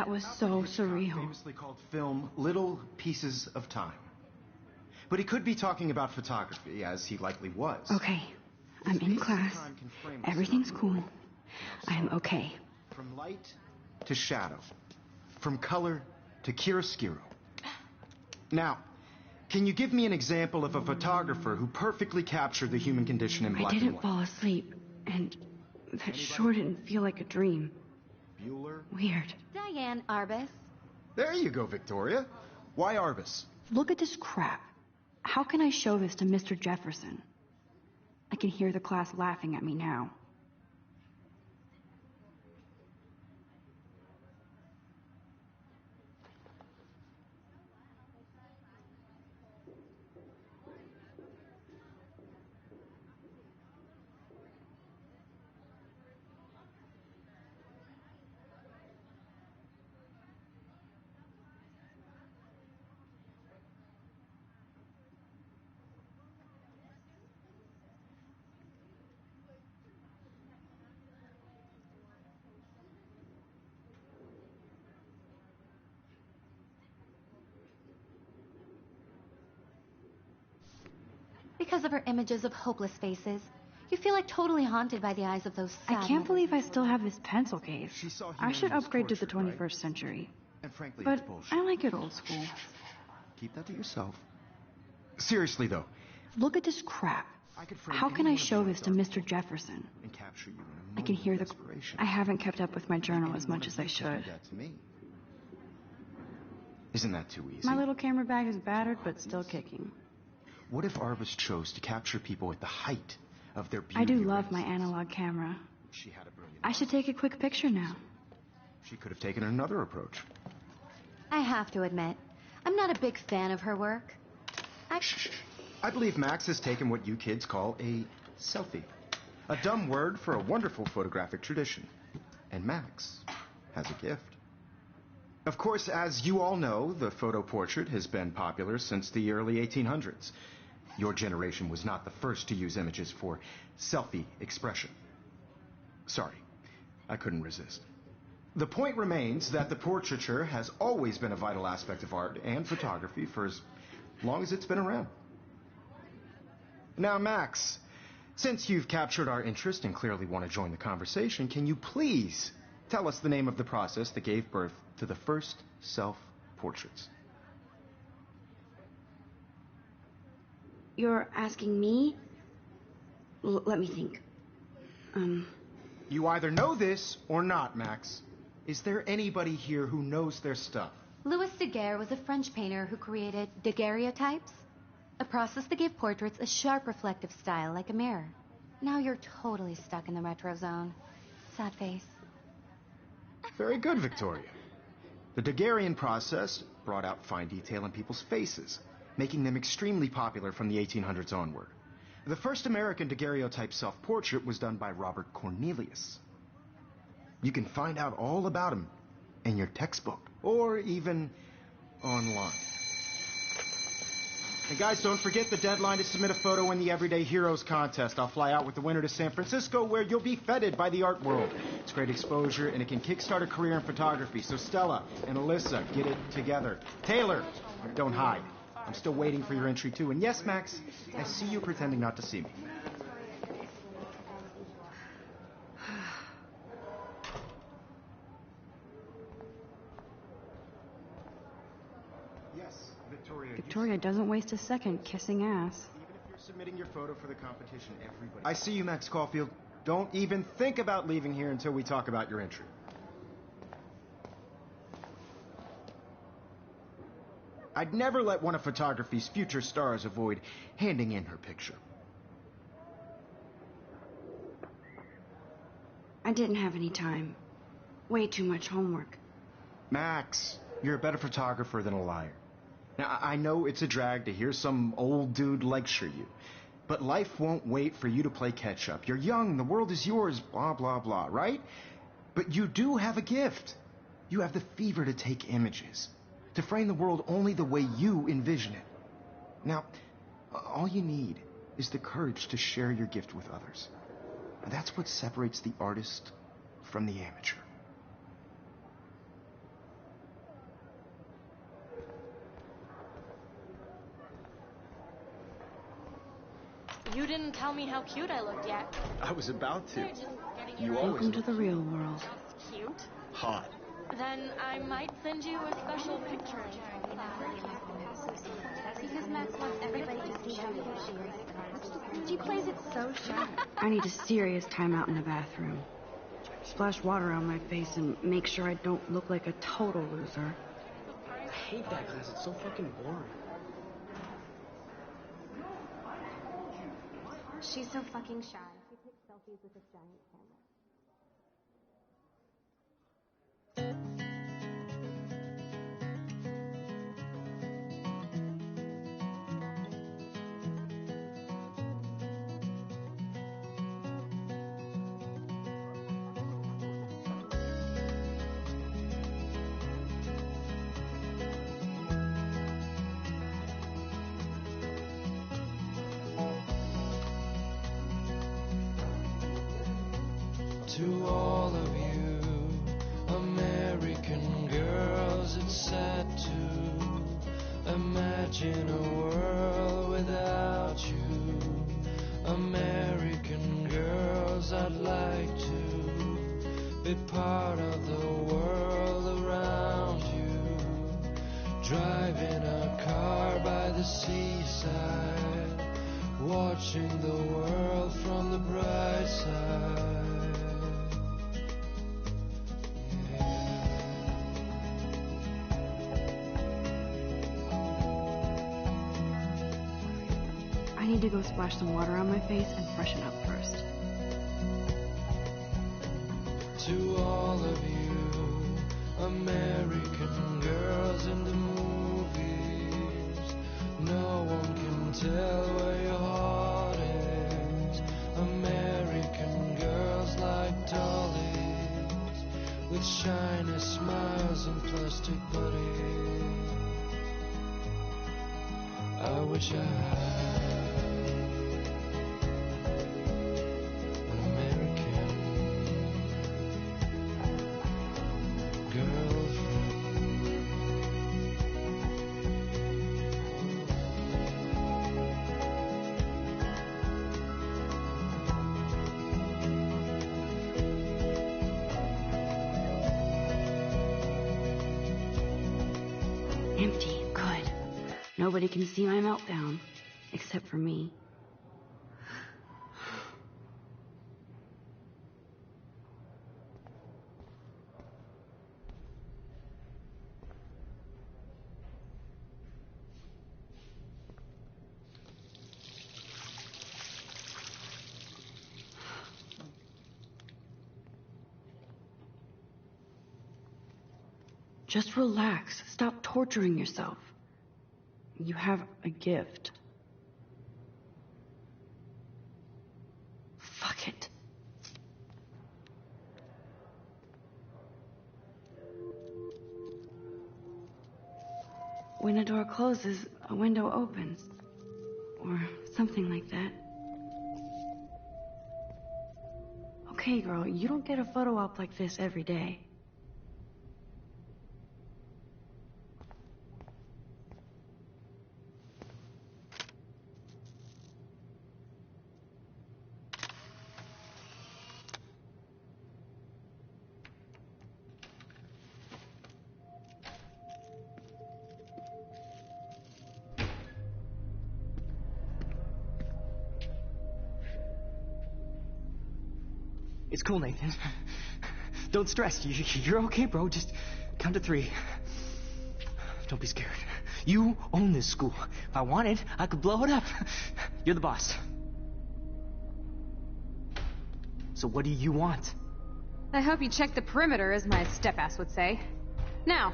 That was so surreal. Famously called film Little Pieces of Time. But he could be talking about photography, as he likely was. Okay, I'm in class. Everything's cool. I am okay. From light to shadow. From color to chiaroscuro. Now, can you give me an example of a photographer who perfectly captured the human condition in black and white? I didn't fall asleep, and that sure didn't feel like a dream. Bueller? Weird. Diane Arbus. There you go, Victoria. Why Arbus? Look at this crap. How can I show this to Mr. Jefferson? I can hear the class laughing at me now. Because of her images of hopeless faces, you feel like totally haunted by the eyes of those sad I can't believe I still have this pencil case. I should humanity's upgrade to the tortured, 21st right? century. And frankly, But it's bullshit. I like it old school. Keep that to yourself. Seriously, though. Look at this crap. How can I show this to Mr. Jefferson? And capture you in a I can hear moment the... of desperation. I haven't kept up with my journal as much as I should. Do that to me. Isn't that too easy? My little camera bag is battered, but still kicking. What if Arbus chose to capture people at the height of their beauty? I do love my analog camera. She had a brilliant I should take a quick picture now. She could have taken another approach. I have to admit, I'm not a big fan of her work. Shh. I believe Max has taken what you kids call a selfie. A dumb word for a wonderful photographic tradition. And Max has a gift. Of course, as you all know, the photo portrait has been popular since the early 1800s. Your generation was not the first to use images for selfie expression. Sorry, I couldn't resist. The point remains that the portraiture has always been a vital aspect of art and photography for as long as it's been around. Now, Max, since you've captured our interest and clearly want to join the conversation, can you please tell us the name of the process that gave birth to the first self-portraits? You're asking me? Let me think. You either know this or not, Max. Is there anybody here who knows their stuff? Louis Daguerre was a French painter who created daguerreotypes, a process that gave portraits a sharp reflective style like a mirror. Now you're totally stuck in the retro zone. Sad face. Very good, Victoria. The Daguerrean process brought out fine detail in people's faces, making them extremely popular from the 1800s onward. The first American daguerreotype self-portrait was done by Robert Cornelius. You can find out all about him in your textbook, or even online. And guys, don't forget the deadline to submit a photo in the Everyday Heroes contest. I'll fly out with the winner to San Francisco, where you'll be feted by the art world. It's great exposure, and it can kickstart a career in photography. So Stella and Alyssa, get it together. Taylor, don't hide. I'm still waiting for your entry, too. And yes, Max, I see you pretending not to see me. Yes, Victoria. Victoria doesn't waste a second kissing ass. Even if you're submitting your photo for the competition, everybody... I see you, Max Caulfield. Don't even think about leaving here until we talk about your entry. I'd never let one of photography's future stars avoid handing in her picture. I didn't have any time. Way too much homework. Max, you're a better photographer than a liar. Now, I know it's a drag to hear some old dude lecture you, but life won't wait for you to play catch-up. You're young, the world is yours, blah, blah, blah, right? But you do have a gift. You have the fever to take images, to frame the world only the way you envision it. Now, all you need is the courage to share your gift with others. And that's what separates the artist from the amateur. You didn't tell me how cute I looked yet. I was about to. They're just getting You your always Welcome to look the real world. That's cute. hot. Then I might send you a special picture. Because Max wants everybody to see how cute she is. She plays it so shy. I need a serious timeout in the bathroom. Splash water on my face and make sure I don't look like a total loser. I hate that class. It's so fucking boring. She's so fucking shy. She takes selfies with this giant camera. To all of you American girls, it's sad to imagine a world without you. American girls, I'd like to be part of the world around you. Driving a car by the seaside, watching the world from the bright side. I need to go splash some water on my face and freshen up first. To all of you American girls in the movies, no one can tell where your heart is. American girls like dollies, with shiny smiles and plastic bodies. I wish I had an American girlfriend. Empty. Good. Nobody can see my meltdown. Except for me. Just relax. Stop torturing yourself. You have a gift. Fuck it. When a door closes, a window opens. Or something like that. Okay, girl, you don't get a photo op like this every day. It's cool, Nathan. Don't stress. You're okay, bro. Just count to 3. Don't be scared. You own this school. If I wanted, I could blow it up. You're the boss. So what do you want? I hope you checked the perimeter, as my step-ass would say. Now,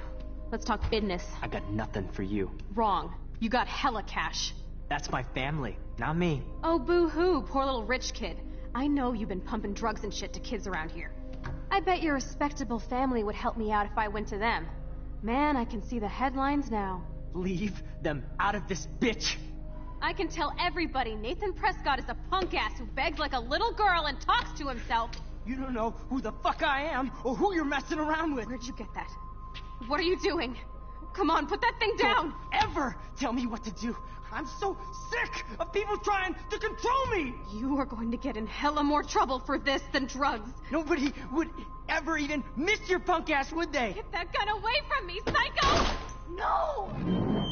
let's talk business. I got nothing for you. Wrong. You got hella cash. That's my family, not me. Oh, boo-hoo, poor little rich kid. I know you've been pumping drugs and shit to kids around here. I bet your respectable family would help me out if I went to them. Man, I can see the headlines now. Leave them out of this, bitch! I can tell everybody Nathan Prescott is a punk ass who begs like a little girl and talks to himself. You don't know who the fuck I am or who you're messing around with. Where'd you get that? What are you doing? Come on, put that thing down! Don't ever tell me what to do. I'm so sick of people trying to control me. You are going to get in hella more trouble for this than drugs. Nobody would ever even miss your punk ass, would they? Get that gun away from me, psycho! No!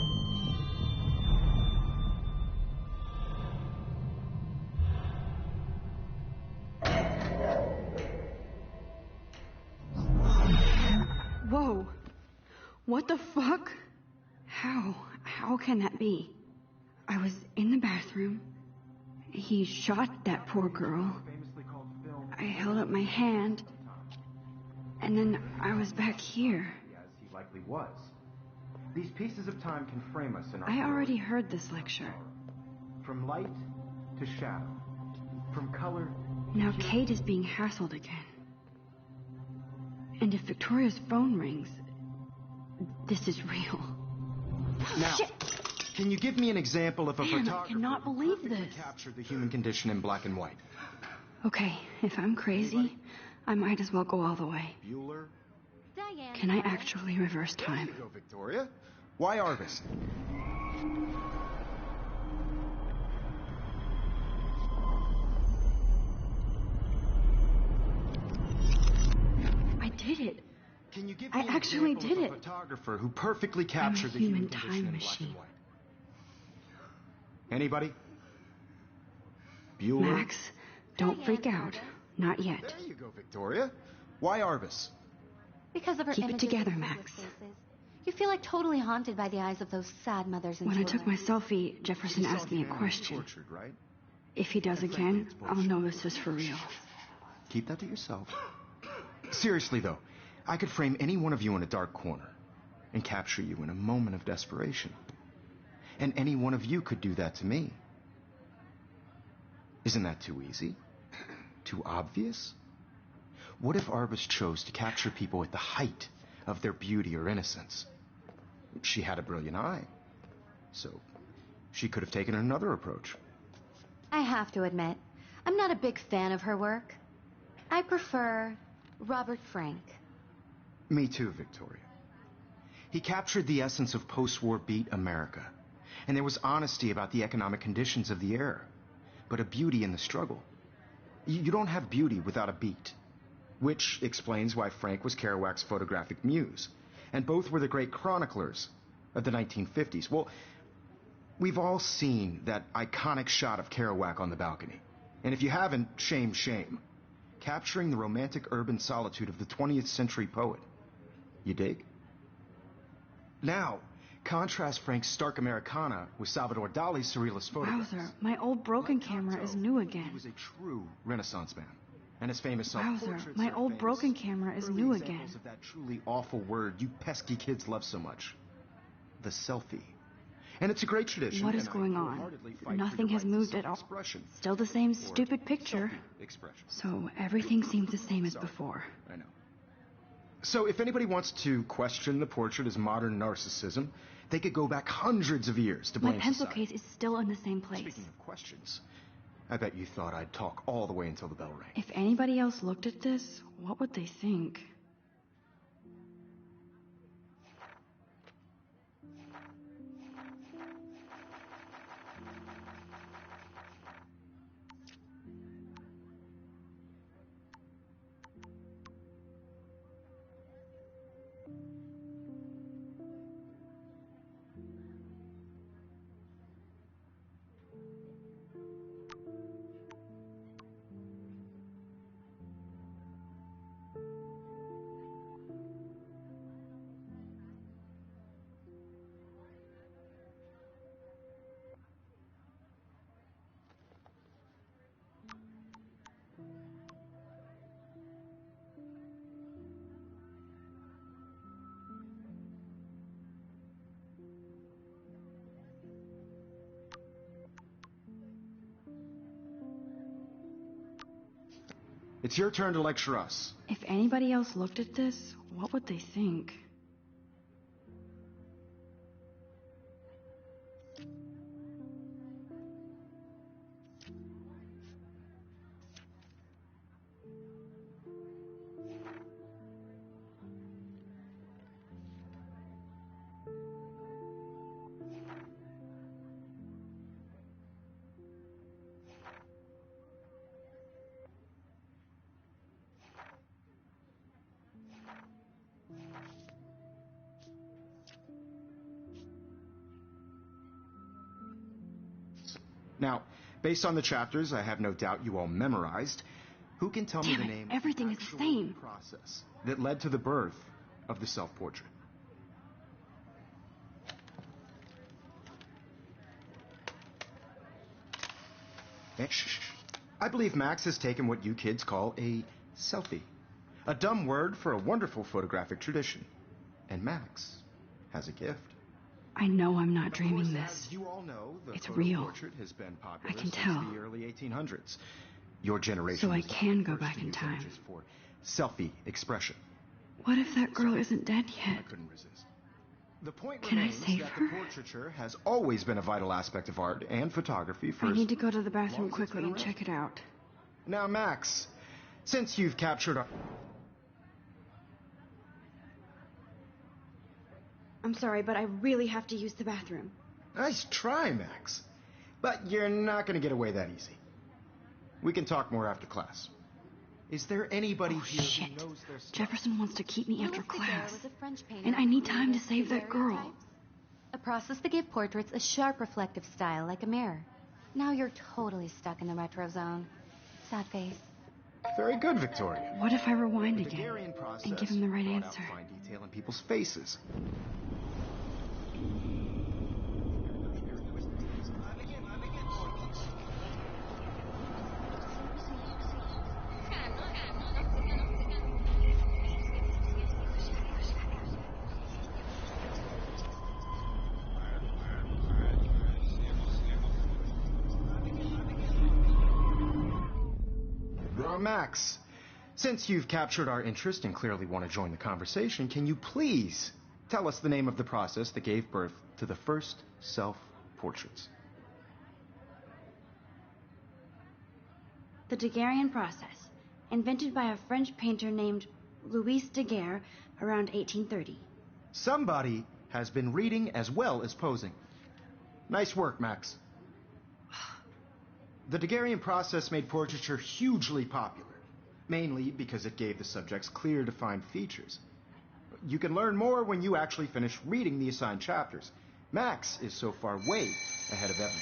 Whoa. What the fuck? How can that be? I was in the bathroom. He shot that poor girl. I held up my hand. And then I was back here. As he likely was. These pieces of time can frame us in our I already heard this lecture. From light to shadow. From color. Now Kate is being hassled again. And if Victoria's phone rings, this is real. Now, Shit! Can you give me an example of a Man, I photographer cannot who believe perfectly this. captured the human condition in black and white? Okay, if I'm crazy, I might as well go all the way. Bueller? Diane. Can I actually reverse time? There you go, Victoria. Why Arvis? I did it. Can you give I me an actually example did of a it. photographer who perfectly captured the human human condition time in black and machine. white? Anybody? Bueller? Max, don't freak out. Not yet. There you go, Victoria. Why Arvis? Because of her Keep it images together, of Max. faces. You feel like totally haunted by the eyes of those sad mothers and When I children. took my selfie, Jefferson You saw asked me a humanity question. Tortured, right? If he does And frankly, again, it's I'll bullshit. know this is for real. Keep that to yourself. Seriously, though, I could frame any one of you in a dark corner and capture you in a moment of desperation. And any one of you could do that to me. Isn't that too easy? Too obvious? What if Arbus chose to capture people at the height of their beauty or innocence? She had a brilliant eye. So she could have taken another approach. I have to admit, I'm not a big fan of her work. I prefer Robert Frank. Me too, Victoria. He captured the essence of post-war beat America. And there was honesty about the economic conditions of the era. But a beauty in the struggle. You don't have beauty without a beat. Which explains why Frank was Kerouac's photographic muse. And both were the great chroniclers of the 1950s. Well, we've all seen that iconic shot of Kerouac on the balcony. And if you haven't, shame, shame. Capturing the romantic urban solitude of the 20th century poet. You dig? Now, contrast Frank's stark Americana with Salvador Dali's surrealist photographs. Wowzer, my old broken Like camera Cocteau, is new He again. was a true Renaissance man. And his famous Wowzer, self-portraits my are old famous broken camera is early new examples again. of that truly awful word you pesky kids love so much. The selfie. And it's a great tradition. What is and I going on? wholeheartedly fight for Nothing your has right to moved at all. self-expression. Still the same Or stupid picture. selfie-expression. So everything seems the same as Sorry. before. I know. So if anybody wants to question the portrait as modern narcissism, they could go back hundreds of years to My blame pencil society. case is still in the same place. Speaking of questions, I bet you thought I'd talk all the way until the bell rang. If anybody else looked at this, what would they think? It's your turn to lecture us. If anybody else looked at this, what would they think? Now, based on the chapters I have no doubt you all memorized, who can tell me Damn the it, name everything of is the the actual same. process that led to the birth of the self-portrait? Shh. I believe Max has taken what you kids call a selfie. A dumb word for a wonderful photographic tradition. And Max has a gift. I know I'm not Of dreaming course, this. as you all know, the It's photo real. portrait has been popular I can since tell. the early 1800s. Your generation So I was the can go first back to in use time. images for selfie expression. What if that girl isn't dead I yet? couldn't resist. The point Can I remains save that her? the portraiture has always been a vital aspect of art and photography for I as need to go to the bathroom long as it's quickly been and check it out. Now, Max, since you've captured our... I'm sorry, but I really have to use the bathroom. Nice try, Max. But you're not going to get away that easy. We can talk more after class. Is there anybody Oh, here shit. who knows their stuff? Jefferson wants to keep me after Louis Daguerre class. was a French painter And I who need time to created save that girl. daguerreotypes, a process that gave portraits a sharp reflective style like a mirror. Now you're totally stuck in the retro zone. Sad face. Very good, Victoria. What if I rewind The again Daguerrean process and give him the right brought out answer? fine detail in people's faces. Max, since you've captured our interest and clearly want to join the conversation, can you please tell us the name of the process that gave birth to the first self-portraits? The Daguerrean process, invented by a French painter named Louis Daguerre around 1830. Somebody has been reading as well as posing. Nice work, Max. The Daguerrean process made portraiture hugely popular, mainly because it gave the subjects clear, defined features. You can learn more when you actually finish reading the assigned chapters. Max is so far way ahead of Evan.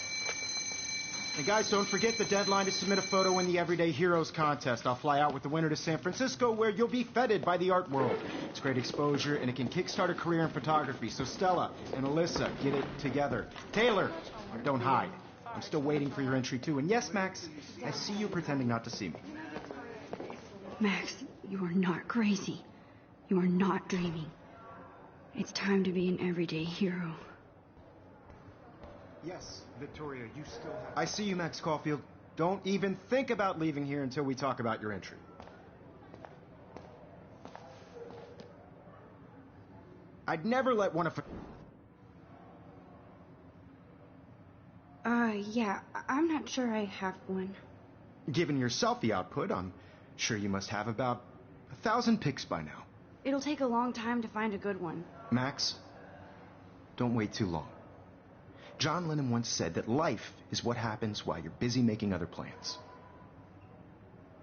And guys, don't forget the deadline to submit a photo in the Everyday Heroes contest. I'll fly out with the winner to San Francisco, where you'll be feted by the art world. It's great exposure, and it can kickstart a career in photography. So Stella and Alyssa, get it together. Taylor, don't hide. I'm still waiting for your entry, too. And yes, Max, I see you pretending not to see me. Max, you are not crazy. You are not dreaming. It's time to be an everyday hero. Yes, Victoria, you still have... I see you, Max Caulfield. Don't even think about leaving here until we talk about your entry. I'd never let one of... Yeah, I'm not sure I have one. Given your selfie output, I'm sure you must have about 1,000 pics by now. It'll take a long time to find a good one. Max, don't wait too long. John Lennon once said that life is what happens while you're busy making other plans.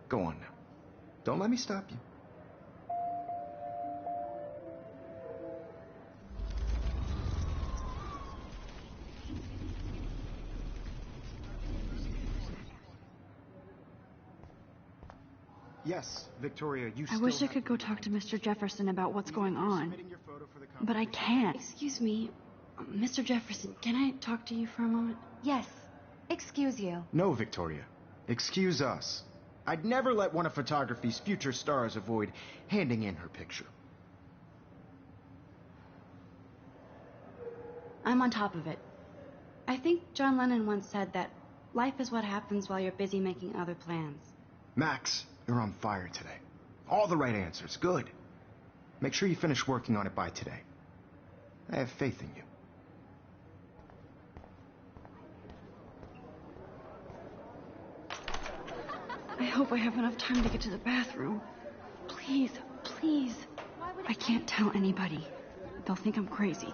Go on now. Don't let me stop you. Yes, Victoria, you I wish I could go talk to Mr. Jefferson about what's going on. But I can't. Excuse me, Mr. Jefferson, can I talk to you for a moment? Yes. Excuse you. No, Victoria. Excuse us. I'd never let one of photography's future stars avoid handing in her picture. I'm on top of it. I think John Lennon once said that life is what happens while you're busy making other plans. Max, you're on fire today. All the right answers. Good. Make sure you finish working on it by today. I have faith in you. I hope I have enough time to get to the bathroom. Please, please. I can't tell anybody. They'll think I'm crazy.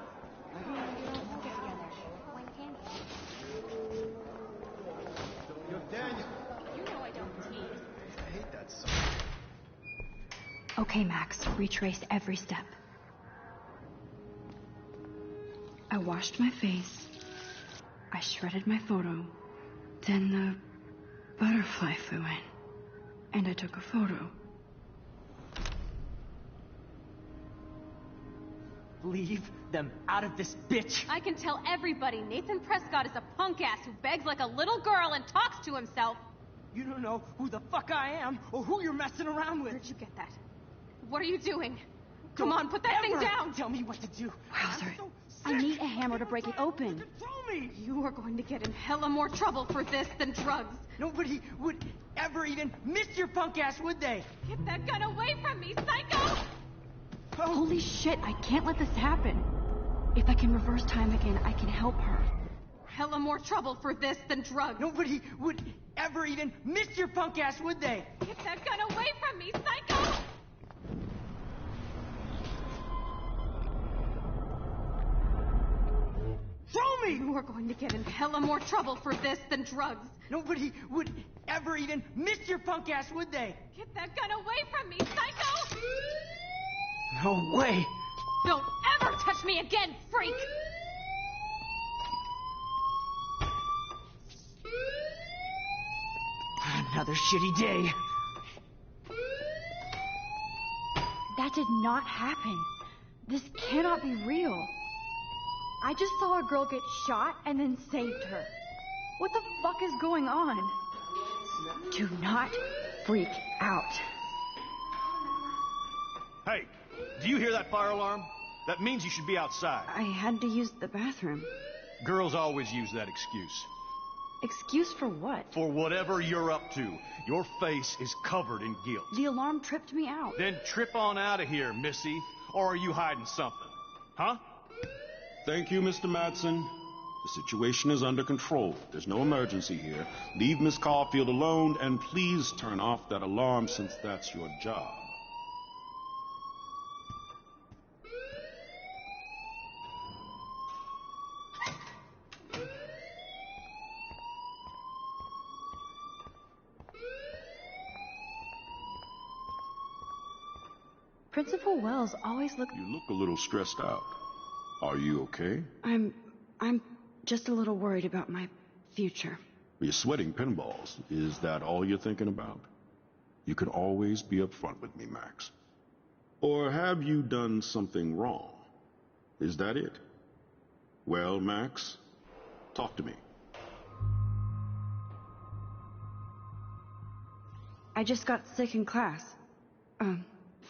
Okay, Max, retrace every step. I washed my face. I shredded my photo. Then the butterfly flew in, and I took a photo. Leave them out of this, bitch! I can tell everybody Nathan Prescott is a punk ass who begs like a little girl and talks to himself. You don't know who the fuck I am or who you're messing around with. Where'd you get that? What are you doing? Come on, put that thing down! Tell me what to do. Wowzer. So I need a hammer to break it open. Control me! You are going to get in hella more trouble for this than drugs. Nobody would ever even miss your punk ass, would they? Get that gun away from me, psycho! Holy shit, I can't let this happen. If I can reverse time again, I can help her. Hella more trouble for this than drugs. Nobody would ever even miss your punk ass, would they? Get that gun away from me, psycho! Throw me! You are going to get in hella more trouble for this than drugs. Nobody would ever even miss your punk ass, would they? Get that gun away from me, psycho! No way! Don't ever touch me again, freak! Another shitty day. That did not happen. This cannot be real. I just saw a girl get shot and then saved her. What the fuck is going on? Do not freak out. Hey, do you hear that fire alarm? That means you should be outside. I had to use the bathroom. Girls always use that excuse. Excuse for what? For whatever you're up to, your face is covered in guilt. The alarm tripped me out. Then trip on out of here, Missy. Or are you hiding something? Huh? Thank you, Mr. Madsen. The situation is under control. There's no emergency here. Leave Miss Caulfield alone, and please turn off that alarm since that's your job. Principal Wells always looked... You look a little stressed out. Are you okay? I'm just a little worried about my future. You're sweating pinballs. Is that all you're thinking about? You can always be upfront with me, Max. Or have you done something wrong? Is that it? Well, Max, talk to me. I just got sick in class.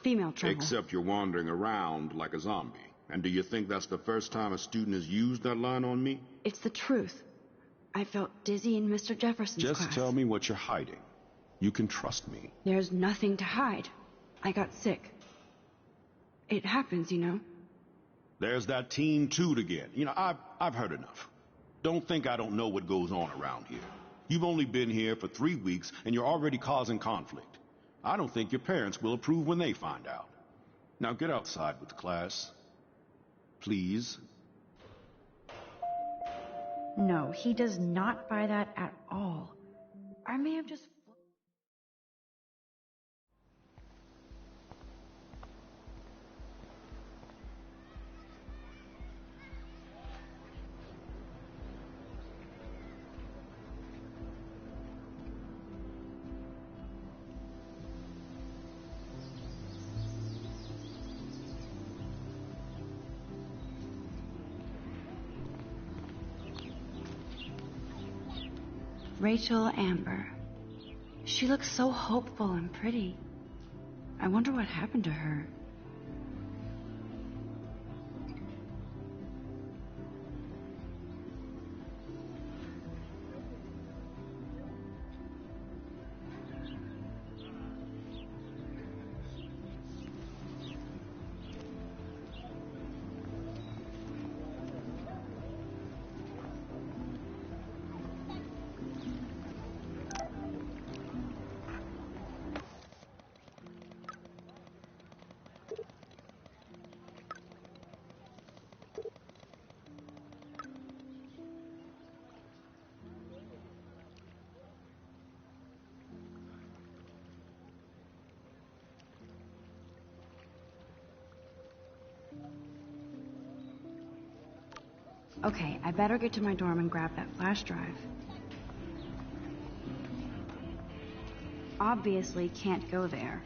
Female trouble. Except you're wandering around like a zombie. And do you think that's the first time a student has used that line on me? It's the truth. I felt dizzy in Mr. Jefferson's class. Just tell me what you're hiding. You can trust me. There's nothing to hide. I got sick. It happens, you know. There's that teen toot again. You know, I've heard enough. Don't think I don't know what goes on around here. You've only been here for 3 weeks, and you're already causing conflict. I don't think your parents will approve when they find out. Now get outside with the class. Please. No, he does not buy that at all. I may have just... Rachel Amber. She looks so hopeful and pretty. I wonder what happened to her. Okay, I better get to my dorm and grab that flash drive. obviously can't go there.